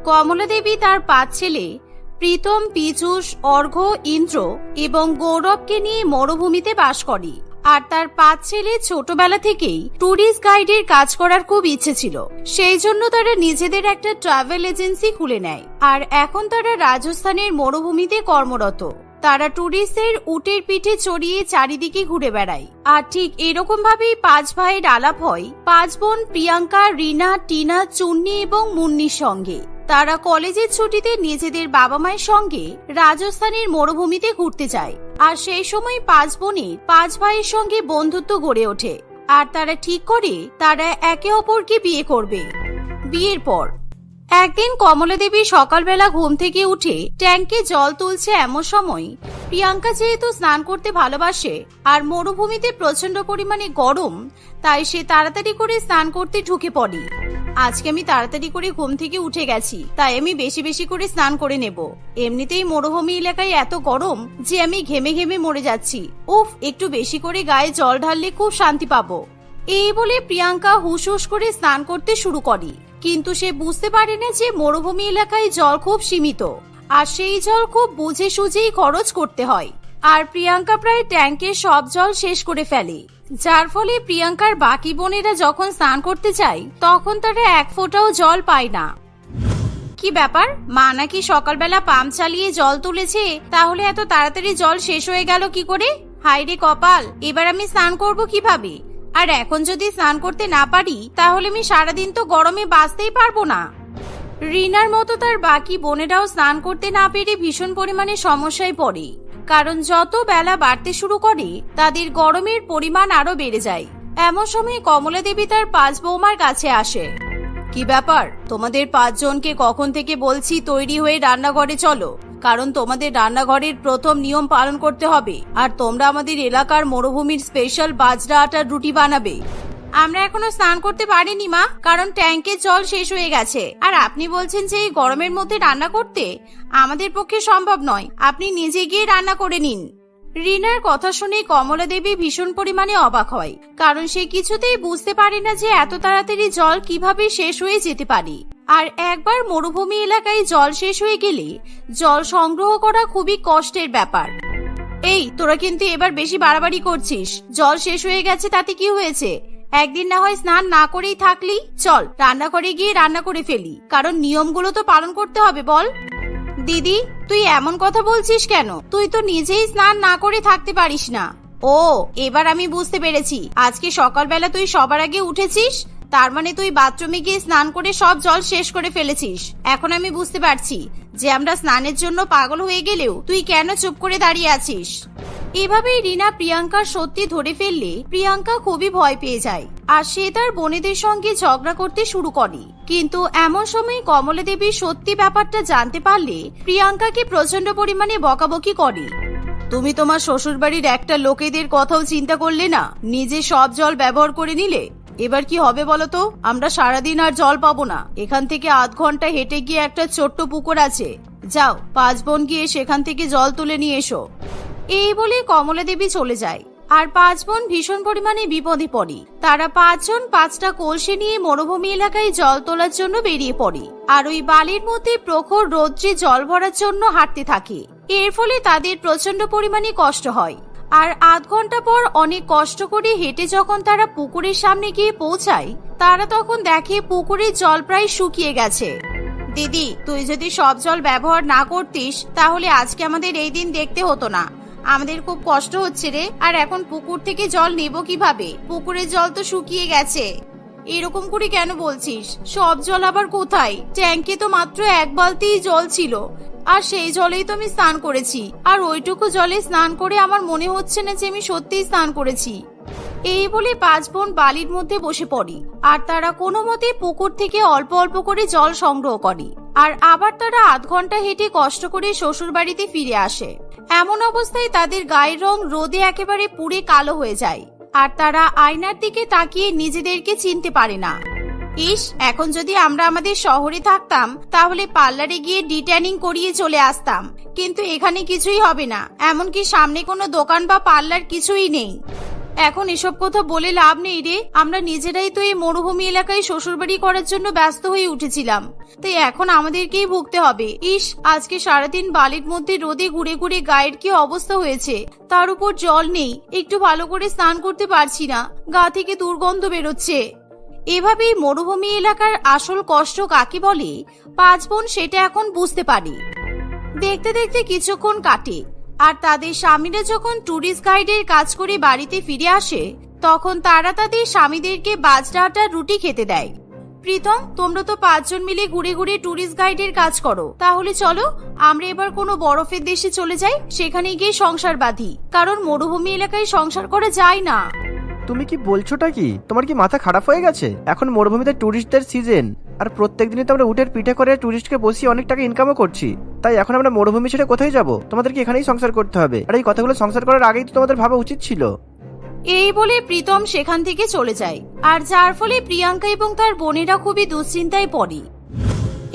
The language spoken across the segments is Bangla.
কমলা দেবী তার 5 ছেলে প্রীতম, পীযূষ, অর্ঘ্য, ইন্দ্র এবং গৌরবকে নিয়ে মরুভূমিতে বাস করে। আর তার 5 ছেলে ছোটবেলা থেকেই ট্যুরিস্ট গাইডের কাজ করার খুব ইচ্ছে ছিল, সেই জন্য তারা নিজেদের একটা ট্রাভেল এজেন্সি খুলে নেয়। আর এখন তারা রাজস্থানের মরুভূমিতে কর্মরত। তারা ট্যুরিস্টদের উটের পিঠে চড়িয়ে চারিদিকে ঘুরে বেড়ায়। আর ঠিক এরকম ভাবেই 5 ভাইয়ের আলাপ হয় 5 বোন প্রিয়াঙ্কা, রিনা, টিনা, চুন্নি এবং মুন্নির সঙ্গে। তারা কলেজের ছুটিতে নিজেদের বাবা মায়ের সঙ্গে রাজস্থানের মরুভূমিতে ঘুরতে যায়। আর সেই সময় 5 বোনের 5 ভাইয়ের সঙ্গে বন্ধুত্ব গড়ে ওঠে। আর তারা ঠিক করে তারা একে অপরকে বিয়ে করবে। বিয়ের পর একদিন কমলা দেবী সকালবেলা ঘুম থেকে উঠে ট্যাঙ্কে জল তুলছে। এমন সময় প্রিয়াঙ্কা যেহেতু স্নান করতে ভালোবাসে আর মরুভূমিতে প্রচন্ড পরিমাণে গরম, তাই সে তাড়াতাড়ি করে স্নান করতে ঢুকে পড়ে। আজকে আমি তাড়াতাড়ি করে ঘুম থেকে উঠে গেছি, তাই আমি বেশি বেশি করে স্নান করে নেব। এমনিতেই মরুভূমি এলাকায় এত গরম যে আমি ঘেমে ঘেমে মরে যাচ্ছি। উফ, একটু বেশি করে গায়ে জল ঢাললে খুব শান্তি পাবো। এই বলে প্রিয়াঙ্কা হুশ হুশ করে স্নান করতে শুরু করে। কিন্তু সে বুঝতে পারে না যে মরুভূমি এলাকায় জল খুব সীমিত, আর সেই জল খুব বুঝে সুঝেই খরচ করতে হয়। আর প্রিয়াঙ্কা প্রায় ট্যাঙ্কের সব জল শেষ করে ফেলে, যার ফলে প্রিয়াঙ্কার বাকি বোনেরা যখন স্নান করতে যায় তখন তারা এক ফোঁটাও জল পায় না। কি ব্যাপার, মা নাকি সকালবেলা পাম্প চালিয়ে জল তুলেছে, তাহলে এত তাড়াতাড়ি জল শেষ হয়ে গেল কি করে? হায় রে কপাল, এবার আমি স্নান করব কিভাবে? আর এখন যদি স্নান করতে না পারি তাহলে আমি সারাদিন তো গরমে বাঁচতেই পারবো না। রিনার মতো তার বাকি বোনেরাও স্নান করতে না পেরে ভীষণ পরিমাণে সমস্যায় পড়ে, কারণ যত বেলা বাড়তে শুরু করে তাদের গরমের পরিমাণ আরো বেড়ে যায়। এমন সময় কমলা দেবী তার 5 বৌমার কাছে আসে। কি ব্যাপার, তোমাদের 5 জনকে কখন থেকে বলছি তৈরি হয়ে রান্নাঘরে চলো, কারণ তোমাদের রান্নাঘরের প্রথম নিয়ম পালন করতে হবে। আর তোমরা আমাদের এলাকার মরুভূমির স্পেশাল বাজরা আটার রুটি বানাবে। আমরা এখনো স্নান করতে পারিনি মা, কারণ ট্যাঙ্কের জল শেষ হয়ে গেছে। আর আপনি বলছেন যে এই গরমের মধ্যে রান্না করতে? আমাদের পক্ষে সম্ভব নয়, আপনি নিজে গিয়ে রান্না করে নিন। রিনার কথা শুনে কমলা দেবী ভীষণ পরিমাণে অবাক হয়, কারণ সে কিছুতেই বুঝতে পারে না যে এত তাড়াতাড়ি জল কিভাবে শেষ হয়ে যেতে পারে। আর একবার মরুভূমি এলাকায় জল শেষ হয়ে গেলে জল সংগ্রহ করা খুবই কষ্টের ব্যাপার। এই তোরা কিন্তু এবার বেশি বাড়াবাড়ি করছিস। জল শেষ হয়ে গেছে তাতে কি হয়েছে? একদিন না হয় স্নান না করেই থাকলি। চল রান্নাঘরে গিয়ে রান্না করে ফেলি, কারণ নিয়মগুলো তো পালন করতে হবে। বল দিদি, তুই এমন কথা বলছিস কেন? তুই তো নিজেই স্নান না করে থাকতে পারিস না। ও, এবার আমি বুঝতে পেরেছি। আজকে সকালবেলা তুই সবার আগে উঠেছিস, তার মানে তুই বাথরুমে গিয়ে স্নান করে সব জল শেষ করে ফেলেছিস। এখন আমি বুঝতে পারছি যে আমরা স্নানের জন্য পাগল হয়ে গেলেও তুই কেন চুপ করে দাঁড়িয়ে আছিস। এভাবেই রিনা প্রিয়াঙ্কার সত্যি ধরে ফেললে প্রিয়াঙ্কা খুবই ভয় পেয়ে যায়, আর সে তার বোনেদের সঙ্গে ঝগড়া করতে শুরু করে। কিন্তু এমন সময় কমলা দেবী সত্যি ব্যাপারটা জানতে পারলে প্রিয়াঙ্কাকে প্রচন্ড পরিমাণে বকাবকি করে। তুমি তোমার শ্বশুর বাড়ির একটা লোকেদের কথাও চিন্তা করলে না, নিজে সব জল ব্যবহার করে নিলে। এবার কি হবে বলো তো? আমরা সারাদিন আর জল পাবো না। এখান থেকে আধ ঘন্টা হেঁটে গিয়ে একটা ছোট্ট পুকুর আছে, যাও 5 বোন গিয়ে সেখান থেকে জল তুলে নিয়ে এসো। এই বলে কমলা দেবী চলে যায়। আর 5 বোন ভীষণ পরিমাণে বিপদে পড়ে। তারা 5 জন 5টা কলসি নিয়ে মরুভূমি এলাকায় জল তোলার জন্য বেরিয়ে পড়ে। আর ওই বালির মধ্যে প্রখর রৌদ্রে জল ভরার জন্য হাঁটতে থাকে। এর ফলে তাদের প্রচন্ড পরিমাণে কষ্ট হয়। আর আধ ঘন্টা পর অনেক কষ্ট করে হেঁটে যখন তারা পুকুরের সামনে গিয়ে পৌঁছায়, তারা তখন দেখে পুকুরের জল প্রায় শুকিয়ে গেছে। দিদি, তুই যদি সব জল ব্যবহার না করতিস তাহলে আজকে আমাদের এই দিন দেখতে হতো না। আমাদের খুব কষ্ট হচ্ছে রে। আর এখন পুকুর থেকে জল নেব কিভাবে? পুকুরের জল তো শুকিয়ে গেছে। এরকম করে কেন বলছিস? সব জল আবার কোথায়? ট্যাঙ্কে তো মাত্র 1 বালতি জল ছিল, আর সেই জলেই তো আমি স্নান করেছি। আর ওইটুকু জলে স্নান করে আমার মনে হচ্ছে না যে আমি সত্যিই স্নান করেছি। এই বলে 5 বোন বালির মধ্যে বসে পড়ে। আর তারা কোনো মতে পুকুর থেকে অল্প অল্প করে জল সংগ্রহ করে। আর আবার তারা আধ ঘন্টা হেঁটে কষ্ট করে শ্বশুর বাড়িতে ফিরে আসে। এমন অবস্থায় তাদের গায়ের রং রোদে একেবারে পুড়ে কালো হয়ে যায়। আর তারা আয়নার দিকে তাকিয়ে নিজেদেরকে চিনতে পারে না। ইস, এখন যদি আমরা আমাদের শহরে থাকতাম তাহলে পার্লারে গিয়ে ডিট্যানিং করিয়ে চলে আসতাম, কিন্তু এখানে কিছুই হবে না। এমনকি সামনে কোনো দোকান বা পার্লার কিছুই নেই। এখন এসব কথা বলে লাভ নেই রে। আমরা নিজেরাই তো এই মরুভূমি এলাকায় শ্বশুরবাড়ি করার জন্য ব্যস্ত হয়ে উঠেছিলাম, তাই এখন আমাদেরকেই ভুগতে হবে। ইস, আজকে সারাদিন বালির মধ্যে রোদে ঘুরে ঘুরে গায়ের কি অবস্থা হয়েছে, তার উপর জল নেই, একটু ভালো করে স্নান করতে পারছি না, গা থেকে দুর্গন্ধ বেরোচ্ছে। এভাবেই মরুভূমি এলাকার আসল কষ্ট কাকে বলে 5 বোন সেটা এখন বুঝতে পারি। দেখতে দেখতে কিছুক্ষণ কাটে, আর তাদের স্বামীরা যখন ট্যুরিস্ট গাইডের কাজ করে বাড়িতে ফিরে আসে তখন তারা তাদের স্বামীদেরকে বাজরা আটার রুটি খেতে দেয়। প্রীতম, তোমরা তো 5 জন মিলে ঘুরে ঘুরে ট্যুরিস্ট গাইডের কাজ করো, তাহলে চলো আমরা এবার কোনো বরফের দেশে চলে যাই, সেখানে গিয়ে সংসার বাঁধি, কারণ মরুভূমি এলাকায় সংসার করা যায় না। তুমি কি বলছোটা কি? তোমার কি মাথা খারাপ হয়ে গেছে? এখন মরুভূমিতে ট্যুরিস্টদের সিজন, আর প্রত্যেকদিনই তো আমরা উটের পিঠে করে ট্যুরিস্টকে বসিয়ে অনেক টাকা ইনকামও করছি। তাই এখন আমরা মরুভূমি ছেড়ে কোথায় যাব? তোমাদেরকে এখানেই সংসার করতে হবে। আর এই কথাগুলো সংসার করার আগেই তো তোমাদের ভাবা উচিত ছিল। এই বলে প্রীতম সেখান থেকে চলে যায়, আর যার ফলে প্রিয়াঙ্কা এবং তার বোনেরা খুবই দুশ্চিন্তায় পড়ে।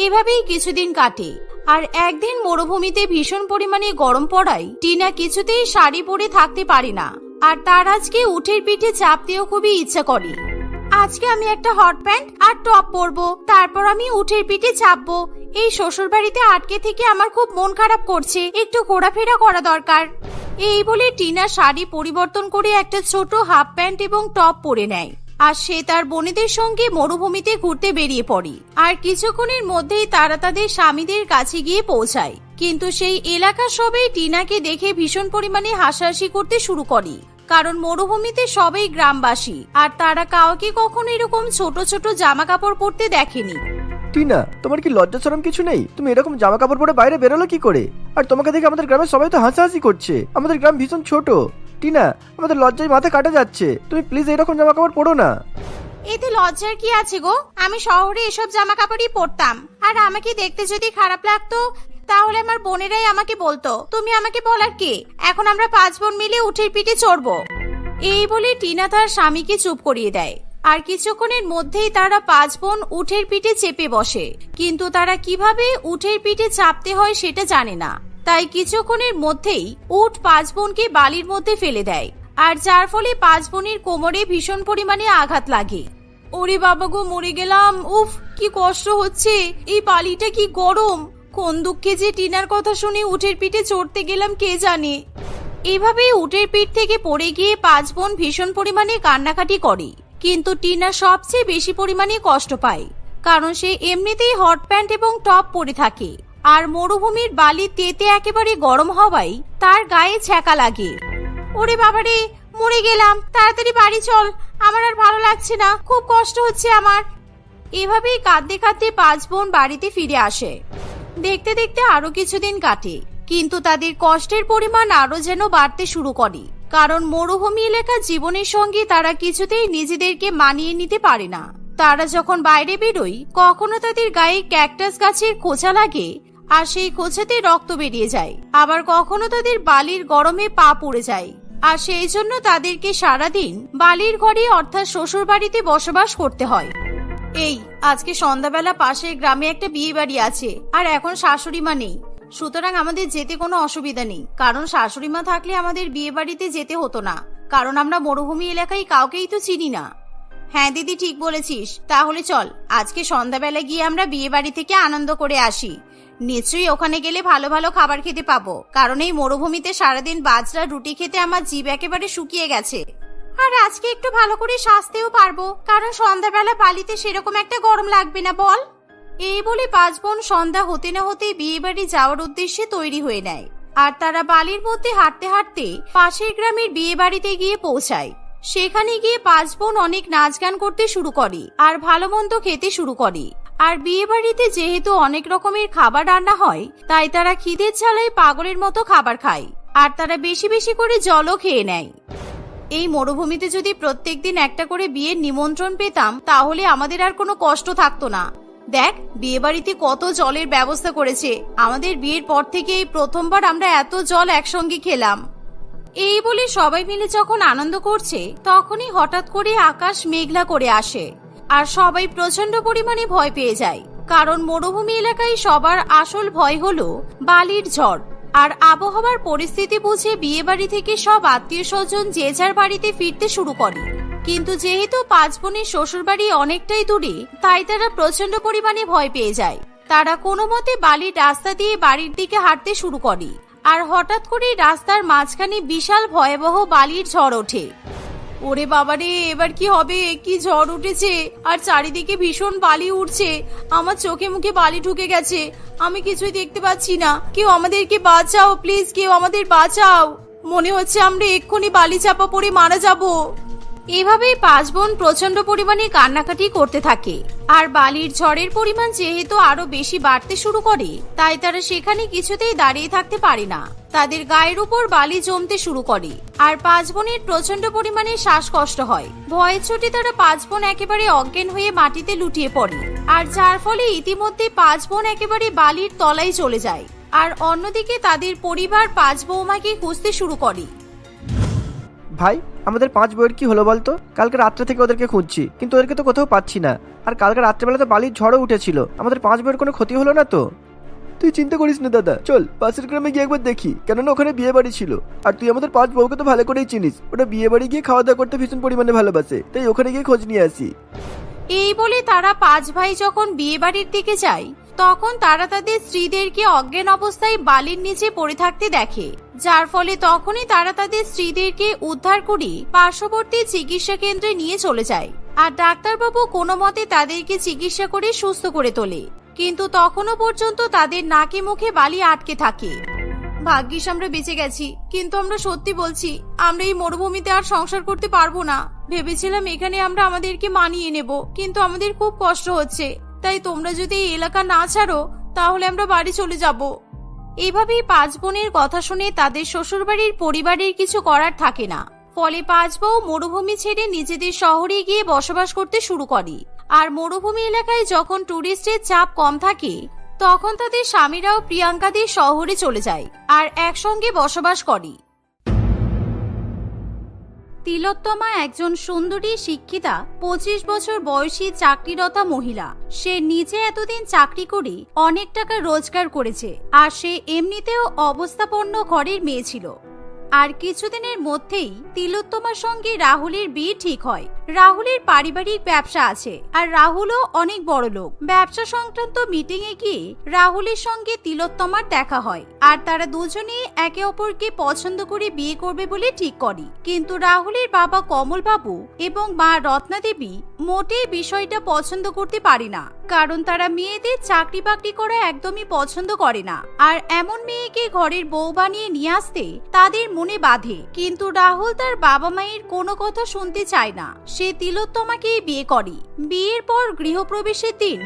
এভাবেই কিছুদিন কাটে, আর একদিন মরুভূমিতে ভীষণ পরিমাণে গরম পড়ায় টিনা কিছুতেই শাড়ি পরে থাকতে পারে না, আর তার আজকে উটের পিঠে চাপতেও খুবই ইচ্ছা করে। আজকে আমি একটা হট প্যান্ট আর টপ পরবো, তারপর আমি উটের পিঠে চাপবো। এই শ্বশুর বাড়িতে আটকে থেকে আমার খুব মন খারাপ করছে, একটু ঘোরাফেরা করা দরকার। এই বলে টিনা শাড়ি পরিবর্তন করে একটা ছোট হাফ প্যান্ট এবং টপ পরে নেয়, আর সে তার বোনেদের সঙ্গে মরুভূমিতে ঘুরতে বেরিয়ে পড়ে। আর কিছুক্ষণের মধ্যেই তারা তাদের স্বামীদের কাছে গিয়ে পৌঁছায়, কিন্তু সেই এলাকার সবাই টিনাকে দেখে ভীষণ পরিমাণে হাসাহাসি করতে শুরু করে, কারণ মরুভূমিতে সবাই গ্রামবাসী, আর তারা কাউকে কখনো এরকম ছোট ছোট জামা কাপড় পরতে দেখেনি। টিনা, তোমার কি লজ্জা শরম কিছু নেই? তুমি এরকম জামা কাপড় পরে বাইরে বেরোলো কি করে? আর তোমাকে দেখে আমাদের গ্রামের সবাই তো হাসাহাসি করছে। আমাদের গ্রাম ভীষণ ছোট। টিনা, আমাদের লজ্জায় মাথা কাটা যাচ্ছে, তুমি প্লিজ এরকম জামা কাপড় পরো না। এতে লজ্জার কি আছে গো? আমি শহরে এসব জামা কাপড়ই পরতাম, আর আমাকে দেখতে যদি খারাপ লাগতো তাহলে আমার বোনেরাই আমাকে বলতো, তুমি আমাকে বলার কে? এখন আমরা 5 বোন মিলে উটের পিঠে চড়বো। এই বলে টিনা তার স্বামীকে চুপ করিয়ে দেয়, আর কিছুক্ষণের মধ্যেই তারা 5 বোন উটের পিঠে চেপে বসে, কিন্তু তারা কিভাবে উটের পিঠে চাপতে হয় সেটা জানে না। তাই কিছুক্ষণের মধ্যেই উট 5 বোনকে বালির মধ্যে ফেলে দেয়, আর যার ফলে 5 বোনের কোমরে ভীষণ পরিমাণে আঘাত লাগে। ওরে বাবা গো, মরে গেলাম। উফ, কি কষ্ট হচ্ছে, এই বালিটা কি গরম। কোন দুঃখে যে টিনার কথা শুনে উটের পিঠে চড়তে গেলাম কে জানে। এভাবেই উটের পিঠ থেকে পড়ে গিয়ে 5 বোন ভীষণ পরিমাণে কান্নাকাটি করে, কিন্তু টিনা সবচেয়ে বেশি পরিমাণে কষ্ট পায়, কারণ সে এমনিতেই হট প্যান্ট এবং টপ পরে থাকে, আর মরুভূমির বালি তেতে একেবারে গরম হওয়ায় তার গায়ে ছ্যাঁকা লাগে। ওরে বাবারে, মরে গেলাম, তাড়াতাড়ি বাড়ি চল, আমার আর ভালো লাগছে না, খুব কষ্ট হচ্ছে আমার। এভাবেই কাঁদতে কাঁদতে 5 বোন বাড়িতে ফিরে আসে। দেখতে দেখতে আরো কিছুদিন কাটে, কিন্তু তাদের কষ্টের পরিমাণ আরো যেন বাড়তে শুরু করে, কারণ মরুভূমি এলাকার জীবনের সঙ্গে তারা কিছুতেই নিজেদেরকে মানিয়ে নিতে পারে না। তারা যখন বাইরে বেরোয় কখনো তাদের গায়ে ক্যাকটাস গাছের খোঁচা লাগে, আর সেই খোঁচাতে রক্ত বেরিয়ে যায়, আবার কখনো তাদের বালির গরমে পা পুড়ে যায়, আর সেই জন্য তাদেরকে সারাদিন বালির ঘরে অর্থাৎ শ্বশুর বাড়িতে বসবাস করতে হয়। এই আজকে সন্ধ্যাবেলা পাশের গ্রামে একটা বিয়ে বাড়ি আছে, আর এখন শাশুড়ি মা নেই, সুতরাং আমাদের যেতে কোনো অসুবিধা নেই, কারণ শাশুড়ি মা থাকলে আমাদের বিয়ে বাড়িতে যেতে হতো না, কারণ আমরা মরুভূমি এলাকায় কাউকেই তো চিনি না। হ্যাঁ দিদি, ঠিক বলেছিস, তাহলে চল আজকে সন্ধ্যাবেলা গিয়ে আমরা বিয়ে বাড়ি থেকে আনন্দ করে আসি। নিশ্চয়ই ওখানে গেলে ভালো ভালো খাবার খেতে পাবো, কারণ এই মরুভূমিতে সারাদিন বাজরা রুটি খেতে আমার জিভ একেবারে শুকিয়ে গেছে। আর আজকে একটু ভালো করে সাজতেও পারবো, কারণ সন্ধ্যাবেলা বালিতে সেরকম একটা গরম লাগবে না, বল। এই বলে 5 বোন সন্ধ্যা হতে না হতেই বিয়ে বাড়ি যাওয়ার উদ্দেশ্যে তৈরি হয়ে নেয়, আর তারা বালির মধ্যে হাঁটতে হাঁটতে পাশের গ্রামের বিয়ে বাড়িতে গিয়ে পৌঁছায়। সেখানে গিয়ে 5 বোন অনেক নাচ গান করতে শুরু করে, আর ভালো মন্দ খেতে শুরু করে। আর বিয়ে বাড়িতে যেহেতু অনেক রকমের খাবার রান্না হয়, তাই তারা খিদের জ্বালায় পাগলের মতো খাবার খায়, আর তারা বেশি বেশি করে জলও খেয়ে নেয়। এই মরুভূমিতে যদি প্রত্যেকদিন একটা করে বিয়ের নিমন্ত্রণ পেতাম তাহলে আমাদের আর কোনো কষ্ট থাকতো না। দেখ, বিয়ে বাড়িতে কত জলের ব্যবস্থা করেছে, আমাদের বিয়ের পর থেকে এই প্রথমবার আমরা এত জল একসঙ্গে খেলাম। এই বলে সবাই মিলে যখন আনন্দ করছে তখনই হঠাৎ করে আকাশ মেঘলা করে আসে, আর সবাই প্রচন্ড পরিমাণে ভয় পেয়ে যায়, কারণ মরুভূমি এলাকায় সবার আসল ভয় হলো বালির ঝড়। আর আবহাওয়ার পরিস্থিতি বুঝে বিয়ে বাড়ি থেকে সব আত্মীয় স্বজন যে যার বাড়িতে ফিরতে শুরু করে। কিন্তু যেহেতু 5 বোনের শ্বশুর বাড়ি অনেকটাই দূরে, তাই তারা প্রচন্ড পরিমাণে ভয় পেয়ে যায়। তারা কোনো মতে বালির রাস্তা দিয়ে বাড়ির দিকে হাঁটতে শুরু করে। আর হঠাৎ করে রাস্তার মাঝখানে বিশাল ভয়াবহ বালির ঝড় ওঠে। ওরে বাবারে, এবার কি হবে? কি ঝড় উঠেছে আর চারিদিকে ভীষণ বালি উঠছে। আমার চোখে মুখে বালি ঢুকে গেছে, আমি কিছুই দেখতে পাচ্ছি না। কেউ আমাদেরকে বাঁচাও প্লিজ, কেউ আমাদের বাঁচাও। মনে হচ্ছে আমরা এক্ষুনি বালি চাপা পড়ে মারা যাব। এভাবেই 5 বোন প্রচন্ড পরিমাণে কান্নাকাটি করতে থাকে। আর বালির ঝড়ের পরিমাণ যেহেতু আরো বেশি বাড়তে শুরু করে, তাই তারা সেখানে কিছুতেই দাঁড়িয়ে থাকতে পারে না। তাদের গায়ের উপর বালি জমতে শুরু করে। আর 5 বোনের প্রচন্ড পরিমাণে শ্বাসকষ্ট হয়। ভয়ের চোটে তারা 5 বোন একেবারে অজ্ঞান হয়ে মাটিতে লুটিয়ে পড়ে। আর যার ফলে ইতিমধ্যে 5 বোন একেবারে বালির তলায় চলে যায়। আর অন্যদিকে তাদের পরিবার 5 বৌমাকে খুঁজতে শুরু করে। ভাই, আমাদের 5 বউয়ের কি হলো বলতো? কালকে রাত্রে থেকে ওদেরকে খুঁজছি, কিন্তু ওদেরকে তো কোথাও পাচ্ছি না। আর কালকে রাত্রেবেলা তো বালির ঝড়ও উঠেছিল, আমাদের 5 বউয়ের কোনো ক্ষতি হলো না তো? তুই চিন্তা করিস না দাদা, চল পাশের গ্রামে গিয়ে একবার দেখি, কেননা ওখানে বিয়ে বাড়ি ছিল। আর তুই আমাদের 5 বউকে তো ভালো করেই চিনিস, ওটা বিয়ে বাড়ি গিয়ে খাওয়া দাওয়া করতে ভীষণ পরিমাণে ভালোবাসে, তাই ওখানে গিয়ে খোঁজ নিয়ে আসি। এই বলে তারা 5 ভাই যখন বিয়ে বাড়ির দিকে যায়, তখন তারা তাদের স্ত্রীদেরকে অজ্ঞান অবস্থায় বালির নিচে পড়ে থাকতে দেখে। যার ফলে তখনই তারা তাদের স্ত্রীদেরকে উদ্ধার করে পার্শ্ববর্তী চিকিৎসা কেন্দ্রে নিয়ে চলে যায়। আর ডাক্তারবাবু কোনো মতে তাদেরকে চিকিৎসা করে সুস্থ করে তোলে। কিন্তু তখনও পর্যন্ত তাদের নাকে মুখে বালি আটকে থাকে। ভাগ্যিস আমরা বেঁচে গেছি, কিন্তু আমরা সত্যি বলছি, আমরা এই মরুভূমিতে আর সংসার করতে পারবো না। ভেবেছিলাম এখানে আমরা আমাদেরকে মানিয়ে নেব, কিন্তু আমাদের খুব কষ্ট হচ্ছে। তাই তোমরা যদি এই এলাকা না ছাড়ো, তাহলে আমরা বাড়ি চলে যাব। এভাবেই 5 বোনের কথা শুনে তাদের শ্বশুরবাড়ির পরিবারের কিছু করার থাকে না। ফলে 5 বউ মরুভূমি ছেড়ে নিজেদের শহরে গিয়ে বসবাস করতে শুরু করে। আর মরুভূমি এলাকায় যখন টুরিস্টের চাপ কম থাকে, তখন তাদের স্বামীরাও প্রিয়াঙ্কাদের শহরে চলে যায় আর একসঙ্গে বসবাস করে। তিলোত্তমা একজন সুন্দরী শিক্ষিতা 25 বছর বয়সী চাকরিরতা মহিলা। সে নিজে এতদিন চাকরি করে অনেক টাকা রোজগার করেছে। আর সে এমনিতেও অবস্থাপন্ন ঘরের মেয়ে ছিল। আর কিছুদিনের মধ্যেই তিলোত্তমার সঙ্গে রাহুলের বিয়ে ঠিক হয়। রাহুলের পারিবারিক ব্যবসা আছে, আর রাহুলও অনেক বড় লোক। ব্যবসা সংক্রান্ত মিটিং এ গিয়ে রাহুলের সঙ্গে তিলোত্তমার দেখা হয়। আর তারা দুজনেই একে অপরকে পছন্দ করে বিয়ে করবে বলে ঠিক করে। কিন্তু রাহুলের বাবা কমল বাবু এবং মা রত্না দেবী মোটেই বিষয়টা পছন্দ করতে পারে না, কারণ তারা মেয়েদের চাকরি বাকরি করা একদমই পছন্দ করে না। আর এমন মেয়েকে ঘরের বউ বানিয়ে নিয়ে আসতে তাদের মনে বাধে। কিন্তু রাহুল তার বাবা মায়ের কোনো কথা শুনতে চায় না। সে তিলোত্তমাকেই বিয়ে করে। বিয়ের পর গৃহপ্রবেশের দিন,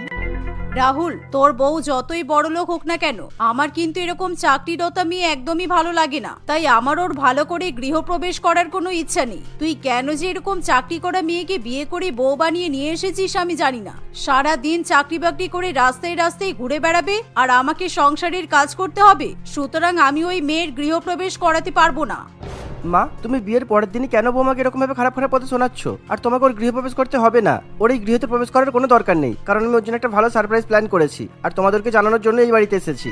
রাহুল, তোর বউ যতই বড়লোক হোক না কেন, আমার কিন্তু এরকম চাকরিরতা মেয়ে একদমই ভালো লাগে না। তাই আমার ওর ভালো করে গৃহপ্রবেশ করার কোনো ইচ্ছা নেই। তুই কেন যে এরকম চাকরি করা মেয়েকে বিয়ে করে বউ বানিয়ে নিয়ে এসেছিস আমি জানি না। সারা দিন চাকরি বাকরি করে রাস্তায় রাস্তায় ঘুরে বেড়াবে, আর আমাকে সংসারের কাজ করতে হবে। সুতরাং আমি ওই মেয়ের গৃহপ্রবেশ করাতে পারবো না। মা, তুমি বিয়ের পরের দিনই কেন বৌমাকে এরকম ভাবে খারাপ খারাপ কথা শোনাচ্ছ? আর তোমাকে ওর গৃহপ্রবেশ করতে হবে না। ওর এই গৃহতে প্রবেশ করার কোনো দরকার নেই, কারণ আমি ওর জন্য একটা ভালো সারপ্রাইজ প্ল্যান করেছি, আর তোমাদেরকে জানানোর জন্য এই বাড়িতে এসেছি।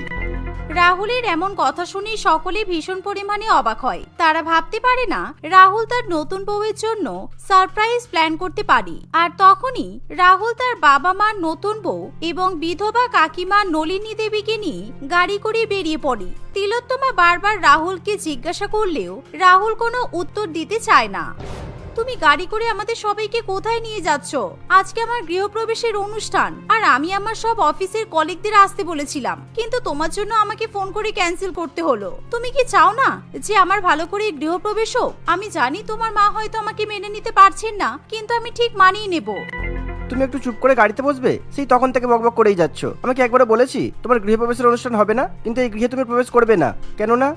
রাহুলের এমন কথা শুনে সকলে ভীষণ পরিমাণে অবাক হয়। তারা ভাবতে পারে না রাহুল তার নতুন বউয়ের জন্য সারপ্রাইজ প্ল্যান করতে পারে। আর তখনই রাহুল তার বাবা মা, নতুন বউ এবং বিধবা কাকিমা নলিনী দেবীকে নিয়ে গাড়ি করে বেরিয়ে পড়ে। তিলোত্তমা বারবার রাহুলকে জিজ্ঞাসা করলেও রাহুল কোনো উত্তর দিতে চায় না। তুমি গাড়ি করে আমাদের সবাইকে কোথায় নিয়ে যাচ্ছ? আজকে আমার গৃহপ্রবেশের অনুষ্ঠান, আর আমি আমার সব অফিসের কলিগদের আসতে বলেছিলাম, কিন্তু তোমার জন্য আমাকে ফোন করে ক্যান্সেল করতে হলো। তুমি কি চাও না যে আমার ভালো করে গৃহপ্রবেশ হোক? আমি জানি তোমার মা হয়তো আমাকে মেনে নিতে পারছেন না, কিন্তু আমি ঠিক মানিয়ে নেব। তুমি একটু চুপ করে গাড়িতে বসবে? সেই তখন থেকে বকবক করেই যাচ্ছ। আমাকে একবারও বলেছি তোমার গৃহপ্রবেশের অনুষ্ঠান হবে না, কিন্তু এই গৃহে তুমি প্রবেশ করবে না, কেন না?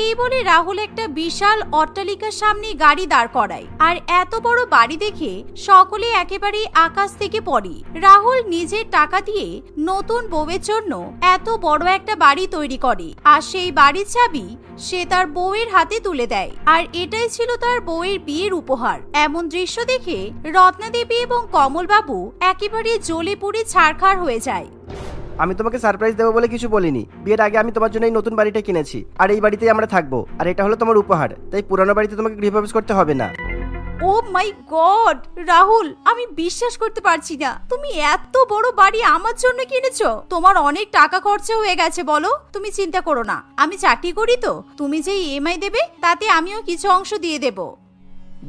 এই বলে রাহুল একটা বিশাল অট্টালিকার সামনে গাড়ি দাঁড় করায়। আর এত বড় বাড়ি দেখে সকলে একেবারে আকাশ থেকে পড়ে। রাহুল নিজের টাকা দিয়ে নতুন বউয়ের জন্য এত বড় একটা বাড়ি তৈরি করে, আর সেই বাড়ির চাবি সে তার বউয়ের হাতে তুলে দেয়। আর এটাই ছিল তার বউয়ের বিয়ের উপহার। এমন দৃশ্য দেখে রত্না দেবী এবং কমল বাবু একেবারে জ্বলে পুড়ে ছারখার হয়ে যায়। আমি তোমাকে সারপ্রাইজ দেবো বলে কিছু বলিনি। বিয়ের আগে আমি তোমার জন্য এই নতুন বাড়িটা কিনেছি, আর এই বাড়িতেই আমরা থাকবো, আর এটা হলো তোমার উপহার। তাই পুরানো বাড়িতে তোমাকে গৃহপ্রবেশ করতে হবে না। ও মাই গড রাহুল, আমি বিশ্বাস করতে পারছি না তুমি এত বড় বাড়ি আমার জন্য কিনেছো। তোমার অনেক টাকা খরচা হয়ে গেছে বলো। তুমি চিন্তা করো না, আমি চাকরি করি তো, তুমি যে ইএমআই দেবে তাতে আমিও কিছু অংশ দিয়ে দেব।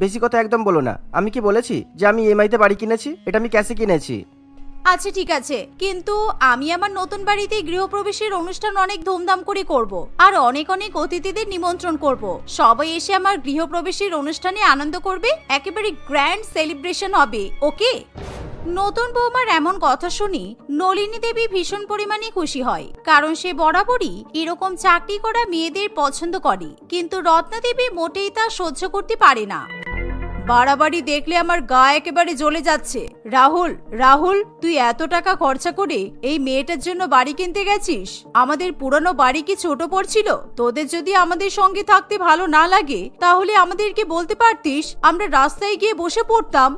বেশি কথা একদম বলো না। আমি কি বলেছি যে আমি ইএমআই তে বাড়ি কিনেছি? এটা আমি ক্যাশে কিনেছি। আচ্ছা ঠিক আছে, কিন্তু আমি আমার নতুন বাড়িতে গৃহপ্রবেশের অনুষ্ঠান অনেক ধুমধাম করে করব, আর অনেক অনেক অতিথিদের নিমন্ত্রণ করব। সবাই এসে আমার গৃহপ্রবেশের অনুষ্ঠানে আনন্দ করবে, একেবারে গ্র্যান্ড সেলিব্রেশন হবে, ওকে? নতুন বৌমার এমন কথা শুনি নলিনী দেবী ভীষণ পরিমাণে খুশি হয়, কারণ সে বরাবরই এরকম চাকরি করা মেয়েদের পছন্দ করে। কিন্তু রত্না দেবী মোটেই তা সহ্য করতে পারে না। বাড়াবাড়ি দেখলে আমার গা একেবারে জ্বলে যাচ্ছে। রাহুল, রাহুল, তুই এত টাকা খরচা করে এই মেয়েটার জন্য বাড়ি কিনতে গেছিস? আমাদের পুরনো বাড়ি কি ছোট পড়ছিল? তোদের যদি আমাদের সঙ্গে থাকতে ভালো না লাগে তাহলে আমাদেরকে বলতে পারতিস, আমরা রাস্তায় গিয়ে বসে পড়তাম।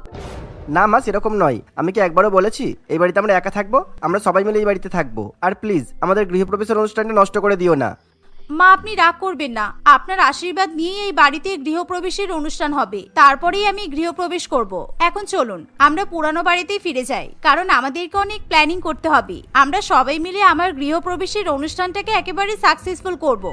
না মা, সেরকম নয়। আমি কি একবারও বলেছি এই বাড়িতে আমরা একা থাকবো? আমরা সবাই মিলে এই বাড়িতে থাকবো। আর প্লিজ আমাদের গৃহপ্রবেশের অনুষ্ঠানটা নষ্ট করে দিও না। মা, আপনি রাগ করবেন না। আপনার আশীর্বাদ নিয়ে এই বাড়িতে গৃহপ্রবেশের অনুষ্ঠান হবে, তারপরেই আমি গৃহপ্রবেশ করব। এখন চলুন আমরা পুরানো বাড়িতেই ফিরে যাই, কারণ আমাদেরকে অনেক প্ল্যানিং করতে হবে। আমরা সবাই মিলে আমার গৃহপ্রবেশের অনুষ্ঠানটাকে একেবারে সাকসেসফুল করব।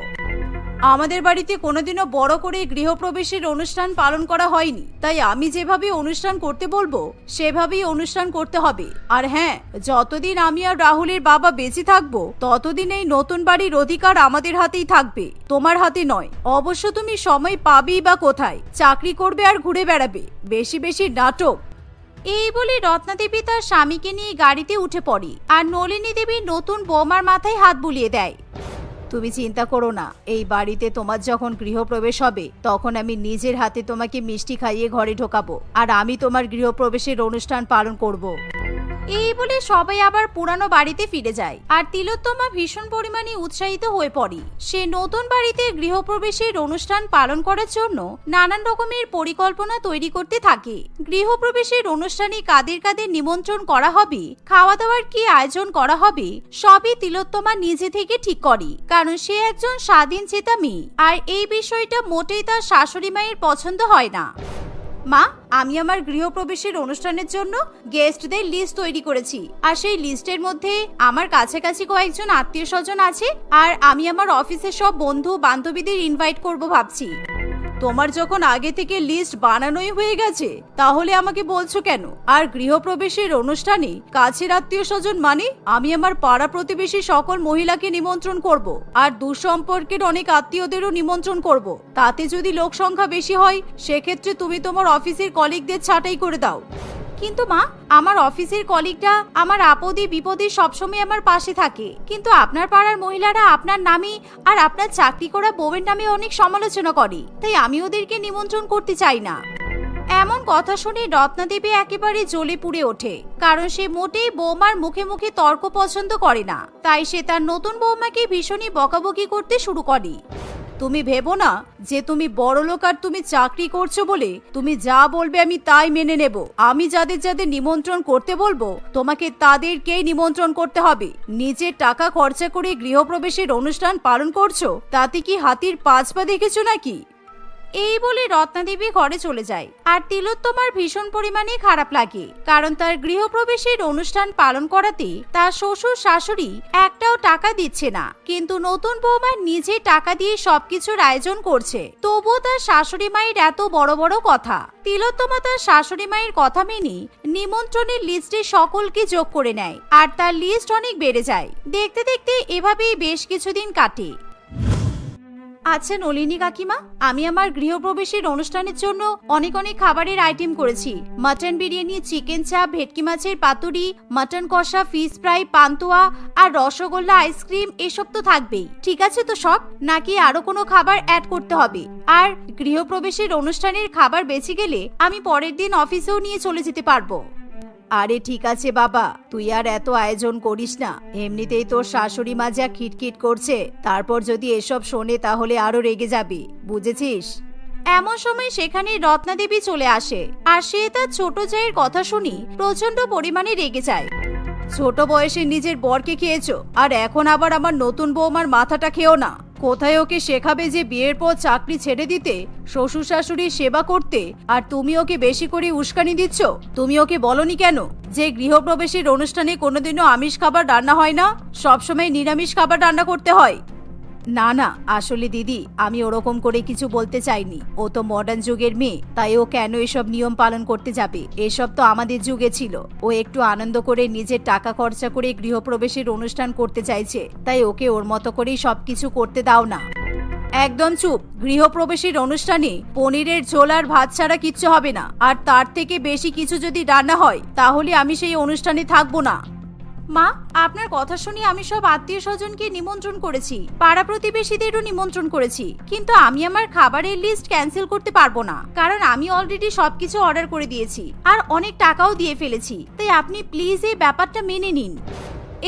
আমাদের বাড়িতে কোনোদিনও বড় করে গৃহপ্রবেশের অনুষ্ঠান পালন করা হয়নি, তাই আমি যেভাবে অনুষ্ঠান করতে বলবো সেভাবেই অনুষ্ঠান করতে হবে। আর হ্যাঁ, যতদিন আমি আর রাহুলের বাবা বেঁচে থাকবো ততদিন এই নতুন বাড়ির অধিকার আমাদের হাতেই থাকবে, তোমার হাতে নয়। অবশ্য তুমি সময় পাবেই বা কোথায়? চাকরি করবে আর ঘুরে বেড়াবে, বেশি বেশি নাটক। এই বলে রত্না দেবী তার স্বামীকে নিয়ে গাড়িতে উঠে পড়ে, আর নলিনী দেবী নতুন বৌমার মাথায় হাত বুলিয়ে দেয়। তুমি চিন্তা করো না, এই বাড়িতে তোমার যখন গৃহপ্রবেশ হবে তখন আমি নিজের হাতে তোমাকে মিষ্টি খাইয়ে ঘরে ঢোকাবো, আর আমি তোমার গৃহপ্রবেশের অনুষ্ঠান পালন করব। এই বলে সবাই আবার পুরানো বাড়িতে ফিরে যায়, আর তিলোত্তমা ভীষণ পরিমাণে উৎসাহিত হয়ে পড়ে। সে নতুন বাড়িতে গৃহপ্রবেশের অনুষ্ঠান পালন করার জন্য নানান রকমের পরিকল্পনা তৈরি করতে থাকে। গৃহপ্রবেশের অনুষ্ঠানে কাদের কাদের নিমন্ত্রণ করা হবে, খাওয়া দাওয়ার কি আয়োজন করা হবে, সবই তিলোত্তমা নিজে থেকে ঠিক করে, কারণ সে একজন স্বাধীনচেতা মেয়ে, আর এই বিষয়টা মোটেই তার শাশুড়ি মায়ের পছন্দ হয় না। মা, আমি আমার গৃহপ্রবেশের অনুষ্ঠানের জন্য গেস্টদের লিস্ট তৈরি করেছি, আর সেই লিস্টের মধ্যে আমার কাছাকাছি কয়েকজন আত্মীয় স্বজন আছে, আর আমি আমার অফিসের সব বন্ধু বান্ধবীদের ইনভাইট করব ভাবছি। তোমার যখন আগে থেকে লিস্ট বানানোই হয়ে গেছে তাহলে আমাকে বলছো কেন? আর গৃহপ্রবেশের অনুষ্ঠানে কাছের আত্মীয় স্বজন মানে আমি আমার পাড়া প্রতিবেশী সকল মহিলাকে নিমন্ত্রণ করব, আর দুঃসম্পর্কের অনেক আত্মীয়দেরও নিমন্ত্রণ করব। তাতে যদি লোক সংখ্যা বেশি হয় সেক্ষেত্রে তুমি তোমার অফিসের কলিগদের ছাঁটাই করে দাও। কিন্তু মা, আমার অফিসের কলিগরা আমার আপদে বিপদে সবসময় আমার পাশে থাকে, কিন্তু আপনার পাড়ার মহিলারা আপনার নামে আর আপনার চাকরি করা বউয়ের নামে অনেক সমালোচনা করে, তাই আমি ওদেরকে নিমন্ত্রণ করতে চাই না। এমন কথা শুনে রত্না দেবী একেবারে জ্বলে পুড়ে ওঠে, কারণ সে মোটেই বৌমার মুখে মুখে তর্ক পছন্দ করে না। তাই সে তার নতুন বৌমাকে ভীষণই বকাবকি করতে শুরু করে। তুমি ভেবো না যে তুমি বড়লোক আর তুমি চাকরি করছো বলে তুমি যা বলবে আমি তাই মেনে নেব। আমি যাদের যাদের নিমন্ত্রণ করতে বলবো তোমাকে তাদেরকেই নিমন্ত্রণ করতে হবে। নিজের টাকা খরচা করে গৃহপ্রবেশের অনুষ্ঠান পালন করছো, তাতে কি হাতির পাঁচ পা দেখেছো নাকি? এই বলে রত্না দেবী ঘরে চলে যায়, আর তিলোত্তমার ভীষণ পরিমাণে খারাপ লাগে, কারণ তার গৃহপ্রবেশের অনুষ্ঠান পালন করাতে তার শ্বশুর শাশুড়ি একটাও টাকা দিচ্ছে না, কিন্তু নতুন বৌমা নিজে টাকা দিয়ে সবকিছুর আয়োজন করছে। তবুও তার শাশুড়ি মায়ের এত বড় বড় কথা। তিলোত্তমা তার শাশুড়ি মায়ের কথা মেনে নিমন্ত্রণের লিস্টে সকলকে যোগ করে নেয়, আর তার লিস্ট অনেক বেড়ে যায়। দেখতে দেখতে এভাবেই বেশ কিছুদিন কাটে। আচ্ছা নলিনী কাকিমা, আমি আমার গৃহপ্রবেশের অনুষ্ঠানের জন্য অনেক অনেক খাবারের আইটেম করেছি। মাটন বিরিয়ানি, চিকেন চাপ, ভেটকি মাছের পাতুরি, মাটন কষা, ফিশ ফ্রাই, পান্তুয়া আর রসগোল্লা, আইসক্রিম এসব তো থাকবেই। ঠিক আছে তো সব, নাকি আরো কোনো খাবার অ্যাড করতে হবে? আর গৃহপ্রবেশের অনুষ্ঠানের খাবার বেঁচে গেলে আমি পরের দিন অফিসেও নিয়ে চলে যেতে পারবো। আরে ঠিক আছে বাবা, তুই আর এত আয়োজন করিস না। এমনিতেই তোর শাশুড়ি মা যা খিটখিট করছে, তারপর যদি এসব শোনে তাহলে আরো রেগে যাবে, বুঝেছিস? এমন সময় সেখানে রত্না দেবী চলে আসে, আর সে তার ছোট জায়ের কথা শুনি প্রচন্ড পরিমাণে রেগে যায়। ছোট বয়সে নিজের বরকে খেয়েছো, আর এখন আবার আমার নতুন বৌমার মাথাটা খেও না। কোথায় ওকে শেখাবে যে বিয়ের পর চাকরি ছেড়ে দিতে, শ্বশুর শাশুড়ির সেবা করতে, আর তুমি ওকে বেশি করে উস্কানি দিচ্ছ? তুমি ওকে বলনি কেন যে গৃহপ্রবেশের অনুষ্ঠানে কোনোদিনও আমিষ খাবার রান্না হয় না, সবসময় নিরামিষ খাবার রান্না করতে হয়? না না, আসলে দিদি, আমি ওরকম করে কিছু বলতে চাইনি। ও তো মডার্ন যুগের মেয়ে, তাই ও কেন এসব নিয়ম পালন করতে যাবে? এসব তো আমাদের যুগে ছিল। ও একটু আনন্দ করে নিজের টাকা খরচা করে গৃহপ্রবেশের অনুষ্ঠান করতে চাইছে, তাই ওকে ওর মতো করেই সবকিছু করতে দাও না। একদম চুপ। গৃহপ্রবেশের অনুষ্ঠানে পনিরের ঝোল আর ভাত ছাড়া কিচ্ছু হবে না, আর তার থেকে বেশি কিছু যদি রান্না হয় তাহলে আমি সেই অনুষ্ঠানে থাকবো না। মা, আপনার কথা শুনে আমি সব আত্মীয় স্বজনকে নিমন্ত্রণ করেছি, পাড়া প্রতিবেশীদেরও নিমন্ত্রণ করেছি, কিন্তু আমি আমার খাবারের লিস্ট ক্যান্সেল করতে পারবো না, কারণ আমি অলরেডি সবকিছু অর্ডার করে দিয়েছি আর অনেক টাকাও দিয়ে ফেলেছি। তাই আপনি প্লিজ এই ব্যাপারটা মেনে নিন।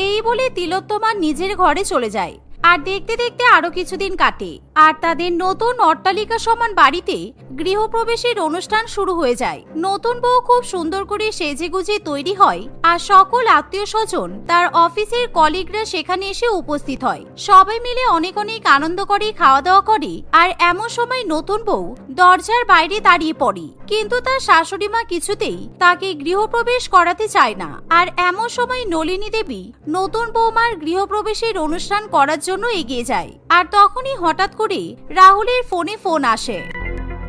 এই বলে তিলোত্তমা নিজের ঘরে চলে যায়। আর দেখতে দেখতে আরো কিছুদিন কাটে, আর তাদের নতুন অট্টালিকা সমান বাড়িতে গৃহপ্রবেশের অনুষ্ঠান শুরু হয়ে যায়। নতুন বউ খুব সুন্দর করে সেজেগুজে তৈরি হয়, আর সকল আত্মীয় স্বজন তার অফিসের কলিগরা সেখানে এসে উপস্থিত হয়। সবাই মিলে অনেক অনেক আনন্দ করে খাওয়া দাওয়া করে। আর এমন সময় নতুন বউ দরজার বাইরে দাঁড়িয়ে পড়ে, কিন্তু তার শাশুড়ি মা কিছুতেই তাকে গৃহপ্রবেশ করাতে চায় না। আর এমন সময় নলিনী দেবী নতুন বৌমার গৃহপ্রবেশের অনুষ্ঠান করার জন্য এগিয়ে যায়। আর তখনই হঠাৎ করে রাহুলের ফোনে ফোন আসে।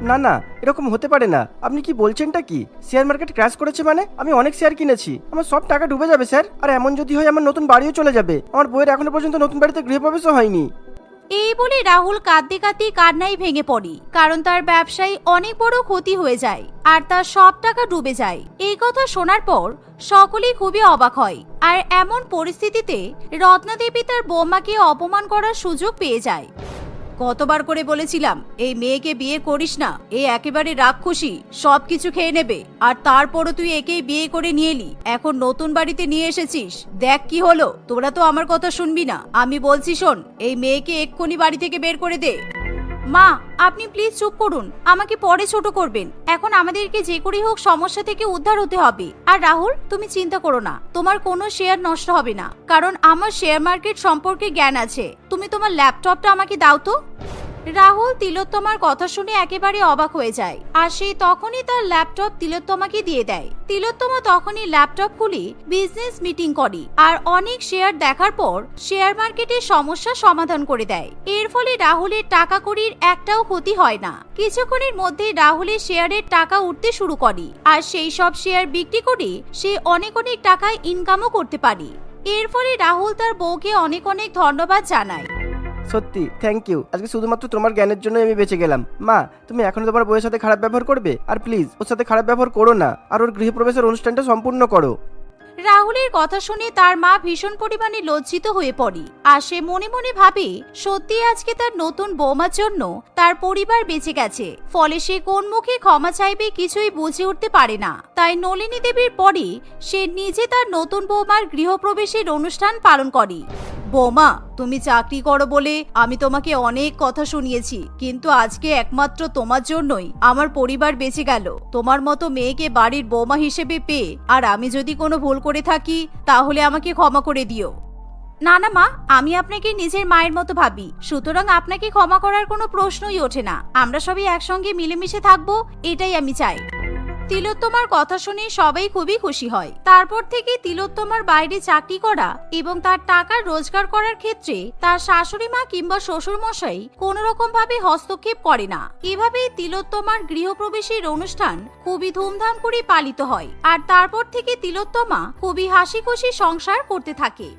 না না, এরকম হতে পারে না। আপনি কি বলছেনটা কি? শেয়ার মার্কেট ক্র্যাশ করেছে মানে? আমি অনেক শেয়ার কিনেছি, আমার সব টাকা ডুবে যাবে স্যার। আর এমন যদি হয় আমার নতুন বাড়িও চলে যাবে। আমার বইয়ের এখনো পর্যন্ত নতুন বাড়িতে গৃহপ্রবেশও হয়নি। এই বলে রাহুল কাঁদতে কাঁদতে কান্নায় ভেঙে পড়ে, কারণ তার ব্যবসায় অনেক বড় ক্ষতি হয়ে যায় আর তার সব টাকা ডুবে যায়। এই কথা শোনার পর সকলেই খুবই অবাক হয়। আর এমন পরিস্থিতিতে রত্নাদেবী তার বৌমাকে অপমান করার সুযোগ পেয়ে যায়। কতবার করে বলেছিলাম এই মেয়েকে বিয়ে করিস না, এ একেবারে রাক্ষসী, সবকিছু খেয়ে নেবে। আর তারপরও তুই একেই বিয়ে করে নিয়ে এলি, এখন নতুন বাড়িতে নিয়ে এসেছিস। দেখ কি হলো, তোরা তো আমার কথা শুনবি না। আমি বলছি শোন, এই মেয়েকে এক্ষুনি বাড়ি থেকে বের করে দে। মা, আপনি প্লিজ চুপ করুন, আমাকে পরে ছোট করবেন। এখন আমাদেরকে যে করেই হোক সমস্যা থেকে উদ্ধার হতে হবে। আর রাহুল, তুমি চিন্তা করো না, তোমার কোনো শেয়ার নষ্ট হবে না, কারণ আমার শেয়ার মার্কেট সম্পর্কে জ্ঞান আছে। তুমি তোমার ল্যাপটপটা আমাকে দাও তো। রাহুল তিলোত্তমার কথা শুনে একেবারে অবাক হয়ে যায়, আর সে তখনই তার ল্যাপটপ তিলোত্তমাকে দিয়ে দেয়। তিলোত্তমা তখনই ল্যাপটপ খুলে বিজনেস মিটিং করে, আর অনেক শেয়ার দেখার পর শেয়ার মার্কেটের সমস্যা সমাধান করে দেয়। এর ফলে রাহুলের টাকা কড়ির একটাও ক্ষতি হয় না। কিছুক্ষণের মধ্যে রাহুলের শেয়ারের টাকা উঠতে শুরু করে, আর সেই সব শেয়ার বিক্রি করে সে অনেক অনেক টাকায় ইনকামও করতে পারে। এর ফলে রাহুল তার বউকে অনেক অনেক ধন্যবাদ জানায়। সত্যি থ্যাংক ইউ, আজকে শুধুমাত্র তোমার জ্ঞানের জন্য আমি বেঁচে গেলাম। মা, তুমি এখনো তোমার বউয়ের সাথে খারাপ ব্যবহার করবে? আর প্লিজ ওর সাথে খারাপ ব্যবহার করো না, আর ওর গৃহপ্রবেশের অনুষ্ঠানটা সম্পূর্ণ করো। রাহুলের কথা শুনে তার মা ভীষণ পরিমাণে লজ্জিত হয়ে পড়ে, আর সে মনে মনে ভাবে সত্যি আজকে তার নতুন বৌমার জন্য তার পরিবার বেঁচে গেছে। ফলে সে কোন মুখে ক্ষমা চাইবে কিছুই বুঝে উঠতে পারে না। তাই নলিনী দেবীর পরে সে নিজে তার নতুন বৌমার গৃহপ্রবেশের অনুষ্ঠান পালন করে। বৌমা, তুমি চাকরি করো বলে আমি তোমাকে অনেক কথা শুনিয়েছি, কিন্তু আজকে একমাত্র তোমার জন্যই আমার পরিবার বেঁচে গেল। তোমার মতো মেয়েকে বাড়ির বৌমা হিসেবে পেয়ে, আর আমি যদি কোনো ভুল করে থাকি তাহলে আমাকে ক্ষমা করে দিও। না না মা, আমি আপনাকে নিজের মায়ের মতো ভাবি, সুতরাং আপনাকে ক্ষমা করার কোনো প্রশ্নই ওঠে না। আমরা সবাই একসঙ্গে মিলেমিশে থাকবো, এটাই আমি চাই। তিলোত্তমার কথা শুনে সবাই খুবই খুশি হয়। তারপর থেকে তিলোত্তমার বাইরে চাকরি করা এবং তার টাকা রোজগার করার ক্ষেত্রে তার শাশুড়ি মা কিংবা শ্বশুর মশাই কোন রকম ভাবে হস্তক্ষেপ করে না। এভাবেই তিলোত্তমার গৃহপ্রবেশের অনুষ্ঠান খুবই ধুমধাম করে পালিত হয়। আর তারপর থেকে তিলোত্তমা খুবই হাসি খুশি সংসার করতে থাকে।